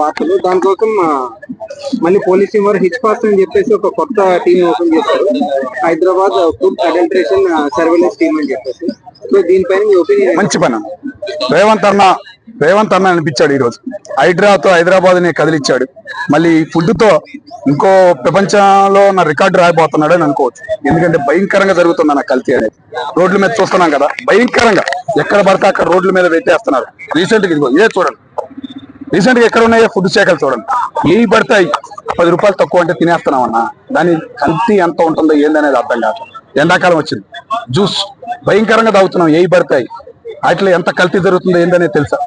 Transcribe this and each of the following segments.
వార్తలు దానికోసం మళ్ళీ పోలీసింగ్ వారు హిచ్ పాస్ అని చెప్పేసి ఒక కొత్త టీం ఓపెన్ చేశారు. Hyderabad food adulteration surveillance team అని చెప్పేసి. సో దీనిపైన మీ ఒపీనియన్? మంచి పని. రేవంత్ అన్న అనిపించాడు ఈ రోజు. హైడ్రాతో హైదరాబాద్ ని కదిలిచ్చాడు. మళ్ళీ ఫుడ్ తో ఇంకో ప్రపంచంలో ఉన్న రికార్డు రాయబోతున్నాడు అని అనుకోవచ్చు. ఎందుకంటే భయంకరంగా జరుగుతుంది అన్న కల్తీ అనేది. రోడ్ల మీద చూస్తున్నాం కదా, భయంకరంగా ఎక్కడ పడితే అక్కడ రోడ్ల మీద పెట్టేస్తున్నారు. రీసెంట్ గా ఇదే చూడండి, రీసెంట్ గా ఎక్కడ ఉన్నాయో ఫుడ్ శాఖలు చూడండి, ఏవి పడతాయి 10 రూపాయలు తక్కువ అంటే తినేస్తున్నామన్నా. దాని కల్తీ ఎంత ఉంటుందో ఏందనేది అర్థం కాదు. ఎండాకాలం వచ్చింది, జ్యూస్ భయంకరంగా తాగుతున్నాం, ఏవి పడతాయి వాటిలో ఎంత కల్తీ జరుగుతుందో ఏందనేది తెలుసా?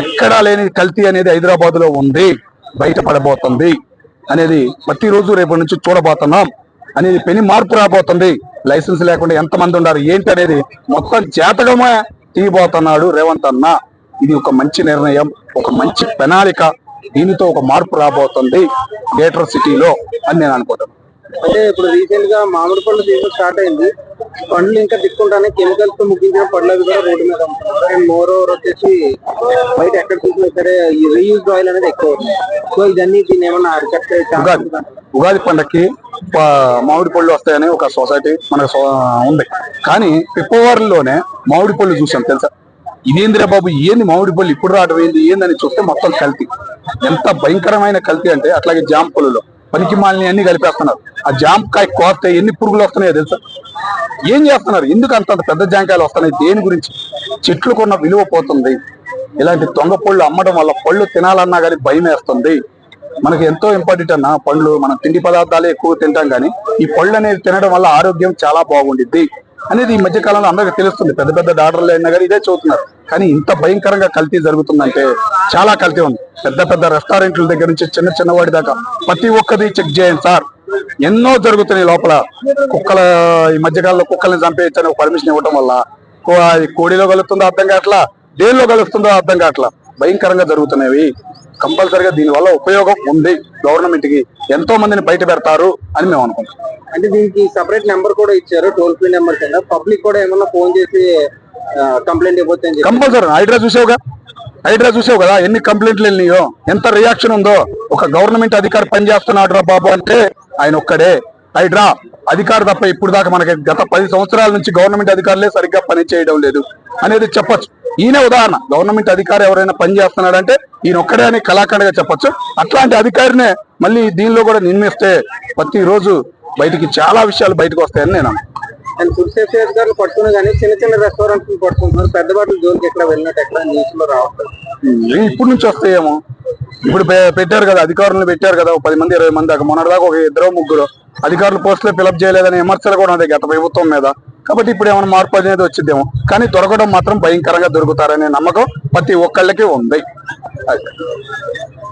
ఎక్కడా లేని కల్తీ అనేది హైదరాబాద్ లో ఉంది, బయట పడబోతుంది అనేది ప్రతిరోజు రేపటి నుంచి చూడబోతున్నాం అనేది పెను మార్పు రాబోతుంది. లైసెన్స్ లేకుండా ఎంతమంది ఉన్నారు ఏంటి అనేది మొత్తం జాతకమే తీయబోతున్నాడు రేవంత్ అన్న. ఇది ఒక మంచి నిర్ణయం, ఒక మంచి ప్రణాళిక. దీనితో ఒక మార్పు రాబోతుంది గ్రేటర్ సిటీలో అని నేను అనుకుంటాను. అంటే ఇప్పుడు రీసెంట్ గా మామిడి పళ్ళు సీజన్ స్టార్ట్ అయింది. పండ్లు ఇంకా తీసుకుంటానే కెమికల్స్ తో ముగించిన పళ్ళు అవి కూడా రోడ్డు మీద అమ్ముతున్నారు. అండ్ మోర్ ఓవర్ వచ్చేసి బయట ఎక్కడ చూసినా సరే ఈ రీయూజ్ ఆయిల్ అనేది ఎక్కువ ఉంది. సో ఇదన్నీ దీన్ని ఏమన్నా అరికట్టే ఉగాది పండక్కి మామిడి పళ్ళు వస్తాయని ఒక సొసైటీ మనకు ఉంది. కానీ ఫిబ్రవరిలోనే మామిడి పళ్ళు చూసాం తెలుసా? ఇదేందిరా బాబు, ఏంది మామిడి పళ్ళు ఇప్పుడు రావడం ఏంది ఏందని చూస్తే మొత్తం కల్తీ. ఎంత భయంకరమైన కల్తీ అంటే అట్లాగే జామ పళ్ళులో పనికి మాలిని అన్ని కలిపేస్తున్నారు. ఆ జామకాయ కోస్తే ఎన్ని పురుగులు వస్తున్నాయో తెలుసా? ఏం చేస్తున్నారు? ఎందుకు అంత పెద్ద జామకాయలు వస్తున్నాయి? దేని గురించి? చెట్లుకున్న విలువ పోతుంది. ఇలాంటి దొంగ పళ్ళు అమ్మడం వల్ల పళ్ళు తినాలన్నా కానీ భయం వేస్తుంది. మనకి ఎంతో ఇంపార్టెంట్ అన్న పళ్ళు. మనం తిండి పదార్థాలే ఎక్కువ తింటాం, కానీ ఈ పళ్ళు అనేది తినడం వల్ల ఆరోగ్యం చాలా బాగుండిద్ది అనేది ఈ మధ్య కాలంలో అందరికీ తెలుస్తుంది. పెద్ద పెద్ద డాక్టర్లు అయినా కానీ ఇదే చూస్తున్నారు. కానీ ఇంత భయంకరంగా కల్తీ జరుగుతుందంటే చాలా కల్తీ ఉంది. పెద్ద పెద్ద రెస్టారెంట్ల దగ్గర నుంచి చిన్న వాడి దాకా ప్రతి ఒక్కది చెక్ చేయండి సార్. ఎన్నో జరుగుతున్నాయి లోపల. కుక్కల ఈ మధ్యకాలంలో కుక్కల్ని చంపేయచ్చని పర్మిషన్ ఇవ్వడం వల్ల కోడిలో కలుస్తుందో అర్థం కావట్లా, దేనిలో కలుస్తుందో అర్థం కావట్లా. భయంకరంగా జరుగుతున్నాయి. కంపల్సరిగా దీనివల్ల ఉపయోగం ఉంది గవర్నమెంట్ కి. ఎంతో మందిని బయట పెడతారు అని మేము అనుకుంటాం. అంటే దీనికి సపరేట్ నెంబర్ కూడా ఇచ్చారు, టోల్ ఫ్రీ నెంబర్ కింద. పబ్లిక్ కూడా ఏమన్నా ఫోన్ చేసి కంప్లైంట్ ఇవ్వచ్చు. కంపల్సరీ హైడ్రా చూసావు కదా ఎన్ని కంప్లైంట్లు వెళ్ళినాయో, ఎంత రియాక్షన్ ఉందో. ఒక గవర్నమెంట్ అధికారి పనిచేస్తున్నాడు రా బాబు అంటే ఆయన ఒక్కడే హైడ్రా అధికారి తప్ప ఇప్పుడు దాకా మనకి గత 10 సంవత్సరాల నుంచి గవర్నమెంట్ అధికారులే సరిగ్గా పని చేయడం లేదు అనేది చెప్పొచ్చు. ఈయన ఉదాహరణ. గవర్నమెంట్ అధికారి ఎవరైనా పని చేస్తున్నాడంటే ఈయన ఒక్కడే అని కళాఖండగా చెప్పొచ్చు. అట్లాంటి అధికారినే మళ్ళీ దీనిలో కూడా నిర్మిస్తే ప్రతిరోజు బయటికి చాలా విషయాలు బయటకు వస్తాయని నేను. అండ్ ఫుడ్ సేఫ్టీ అధికారులు పట్టుకున్నా కానీ చిన్న రెస్టారెంట్స్ పట్టుకుంటున్నారు. పెద్ద బాటలు జోలికి ఎక్కడ వెళ్ళినట్టు ఎక్కడ న్యూస్ లో రావట్లేదు. ఇప్పుడు నుంచి వస్తాయేమో. ఇప్పుడు పెట్టారు కదా, అధికారులను పెట్టారు కదా, 10 మంది 20 మంది దాకా. మొన్నటిదాకా ఒక 2-3 అధికారులు పోస్టులే ఫిలప్ చేయలేదని విమర్శలు కూడా ఉన్నాయి గత ప్రభుత్వం మీద. కాబట్టి ఇప్పుడు ఏమైనా మార్పు అనేది వచ్చిద్దేమో. కానీ దొరకడం మాత్రం భయంకరంగా దొరుకుతారనే నమ్మకం ప్రతి ఒక్కళ్ళకి ఉంది.